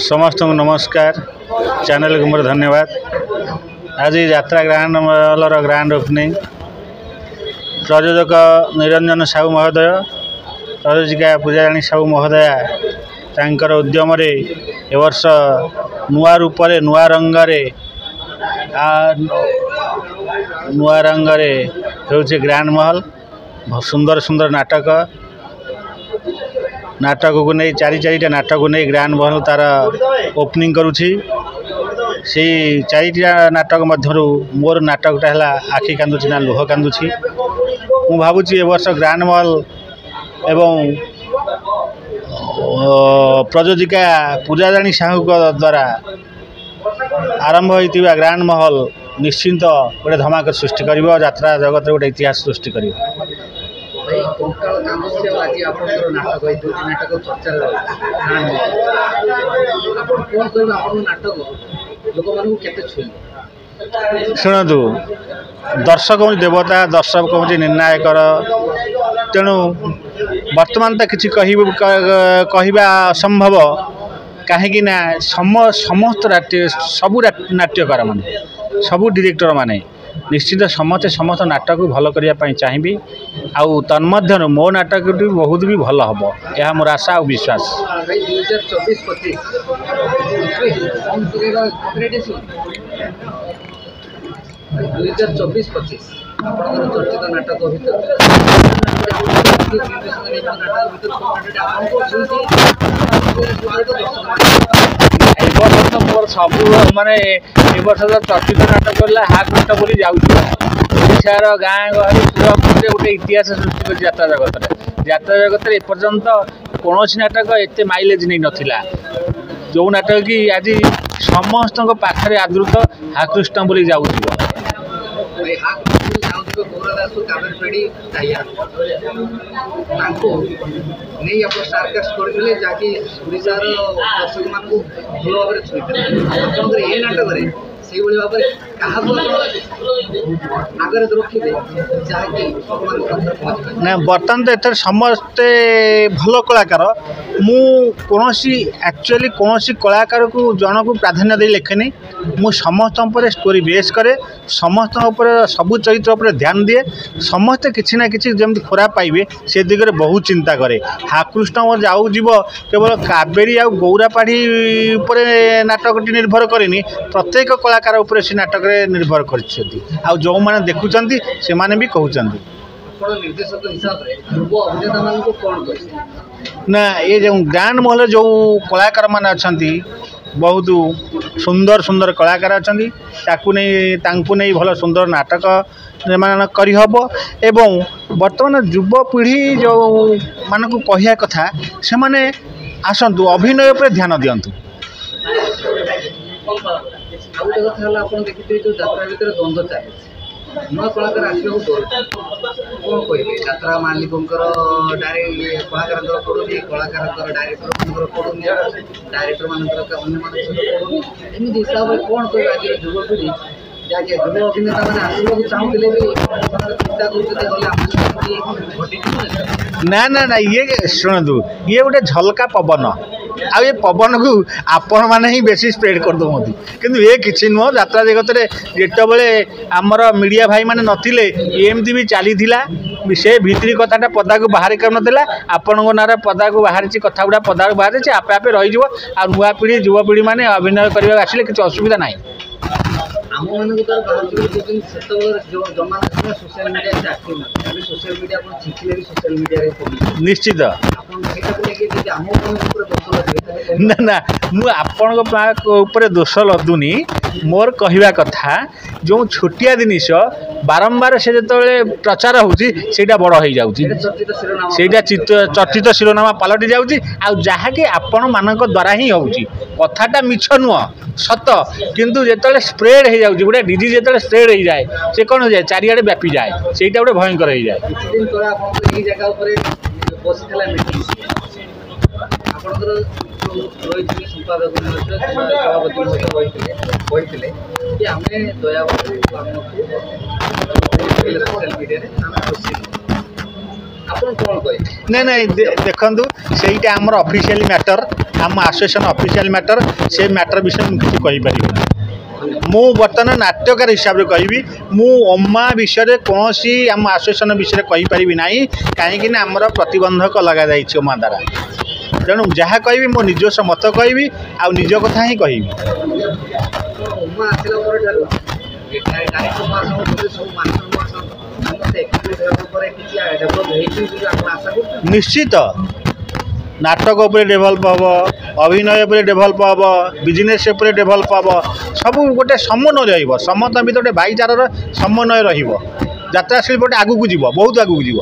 समस्त नमस्कार चैनल को मोर धन्यवाद। आज यात्रा ग्रांड मॉलर ग्रांड ओपनिंग प्रयोजक निरंजन साहू महोदय प्रयोजिका पूजाराणी साहू महोदया तांकर उद्यम रे ए वर्ष नुआ रूप नुआ रंग होचे ग्रांड महल सुंदर सुंदर नाटक को नहीं चारिटा नाटक को नहीं ग्रांड महल तार ओपनिंग करुछि। से चारिटा नाटक मध्यरु मोर नाटकटा है आखि कांदुछि ना लुह कांदुछि। मु भावुछि ए वर्ष ग्रांड महल एवं प्रयोजिका पूजाराणी साहू द्वारा आरंभ होइतिबा ग्रांड महल निश्चिंत गोटे धमाका सृष्टि करिवो, यात्रा जगत रे गोटे इतिहास सृष्टि करिवो। शुणु दर्शक देवता दर्शक हूँ निर्णायक तेणु वर्तमान तो किसी कहवा असंभव कहीं समस्त सबू नाट्यकार मान सबू डायरेक्टर माने निश्चित समस्त नाटक भल करने चाहिए। आउ तन्मध्य मो नाटक बहुत भी भल हम यह मोर आशा और विश्वास। मोर सब माने वर्ष चर्चित नाटक हाथ बोली जाशार गाँ गहली गोटे इतिहास सृष्टि कर यात्रा जगत एपर्यंत कौन नाटक एत माइलेज नहीं नाला जो नाटक कि आज समस्त पाखे आदृत हाकृष्ण बोली जाऊँ। ना बर्तमान तो एथर समस्ते भल कलाकार मु कौनसी एक्चुअली कौनसी कलाकार को जन को प्राधान्य दे लिखेनि मु समस्त स्टोरी बेस करे समस्त सबू चरित्र पर ध्यान दिए समस्ते किसी ना किसी जमी खराब पाइबे से दिगरे बहुत चिंता करे। हाकृष्ण जाऊ जीव केवल कावेरी आ गौरापाढ़ी पर नाटकटी निर्भर करेनि प्रत्येक कलाकार उपर से नाटक निर्भर कर जो मैंने देखुं से माने भी कहते ना ये जो ग्रांड महल जो कलाकार मान अच्छा बहुत सुंदर सुंदर कलाकार अच्छा नहीं भल सुंदर नाटक निर्माण करहब एवं वर्तमान युवपीढ़ी जो मान को कहया कथा से माने आसतु अभिनय पर ध्यान दिंतु। गोटे कथा आप देखिए जो यात्रा भितर द्वंद्व चले नुआ कलाकार आसवा कौन कहे यात्रा मालिकों डायरेक्ट कलाकार पड़ूनी कलाकार डायरेक्टर पड़ूनी डायरेक्टर मानकर एमती हिसाब से कौन कहे आज युवपीढ़ी जहाँकि युव अभिनेता मैंने आसवाक चाहूले भी चिंता कर ना ना ना ये शुणु ये गोटे झलका पवन आ ये पवन को आपण मैंने ही बेसी स्प्रेड कर दौरान किंतु ये किसी नुह यात्रा जगत जिते आमर मीडिया भाई मैंने नथिले एमती भी चली से भितरी कथाटा पदा को बाहर कर नाला आपण ना पदा को बाहर कथा गुड़ा पदा को बाहर आपे आपे रही नुआ पीढ़ी युवपीढ़ी मैंने अभिनय करने आसिले किसी असुविधा ना निश्चित ना ना मुझे दोष लदुनी मोर कहवा कथा जो छोटिया जिनिस बारंबार से जो प्रचार होटा बड़ हो जाटा चर्चित शिरोनामा पलटि जाकि आपण मान द्वारा ही हो कथाटा मिछ नुह सत किंतु जो स्प्रेड हो जाए गोटे डिजीज जो स्प्रेड हो जाए से कौन हो जाए चारिआडे व्यापी जाए से गोटे भयंकर हो जाए। ଆପଣ କ'ଣ କହିବେ? ନାଇଁ ନାଇଁ ଦେଖନ୍ତୁ ସେଇଟା ଆମର ଅଫିସିଆଲି ମ୍ୟାଟର, ଆମ ଆସୋସିଏସନ୍ ଅଫିସିଆଲି ମ୍ୟାଟର। ସେ ମ୍ୟାଟର ବିଷୟରେ ମୁଁ କିଛି କହିପାରିବିନି। ମୁଁ ବର୍ତ୍ତମାନ ନାଟ୍ୟକାର ହିସାବରେ କହିବି, ମୁଁ ଅମା ବିଷୟରେ କୌଣସି ଆମ ଆସୋସିଏସନ୍ ବିଷୟରେ କହିପାରିବି ନାହିଁ, କାହିଁକିନା ଆମର ପ୍ରତିବନ୍ଧକ ଲଗାଯାଇଛି ଅମା ଦ୍ୱାରା। ତେଣୁ ଯାହା କହିବି ମୋ ନିଜସ୍ୱ ମତ କହିବି, ଆଉ ନିଜ କଥା ହିଁ କହିବି। ଉମା ଆସିଲା ପରଠାରୁ ଡାଇରେକ୍ଟର ମହାସଂଘ ସବୁ ମାଷ୍ଟର ମହାସଂଘ ସମସ୍ତେ ଏକାଠି ହେବା ପରେ କିଛି ଡେଭଲପ୍ ହେଇଛି ବୋଲି ଆପଣ ଆଶା କରୁଛନ୍ତି? ନିଶ୍ଚିତ ନାଟକ ଉପରେ ଡେଭଲପ ହେବ, ଅଭିନୟ ଉପରେ ଡେଭଲପ ହେବ, ବିଜନେସ୍ ଉପରେ ଡେଭଲପ ହେବ। ସବୁ ଗୋଟେ ସମନ୍ୱୟ ରହିବ, ସମସ୍ତଙ୍କ ଭିତରେ ଗୋଟେ ଭାଇଚାରାର ସମନ୍ୱୟ ରହିବ। ଯାତ୍ରା ଶିଳ୍ପଟା ଆଗକୁ ଯିବ, ବହୁତ ଆଗକୁ ଯିବ।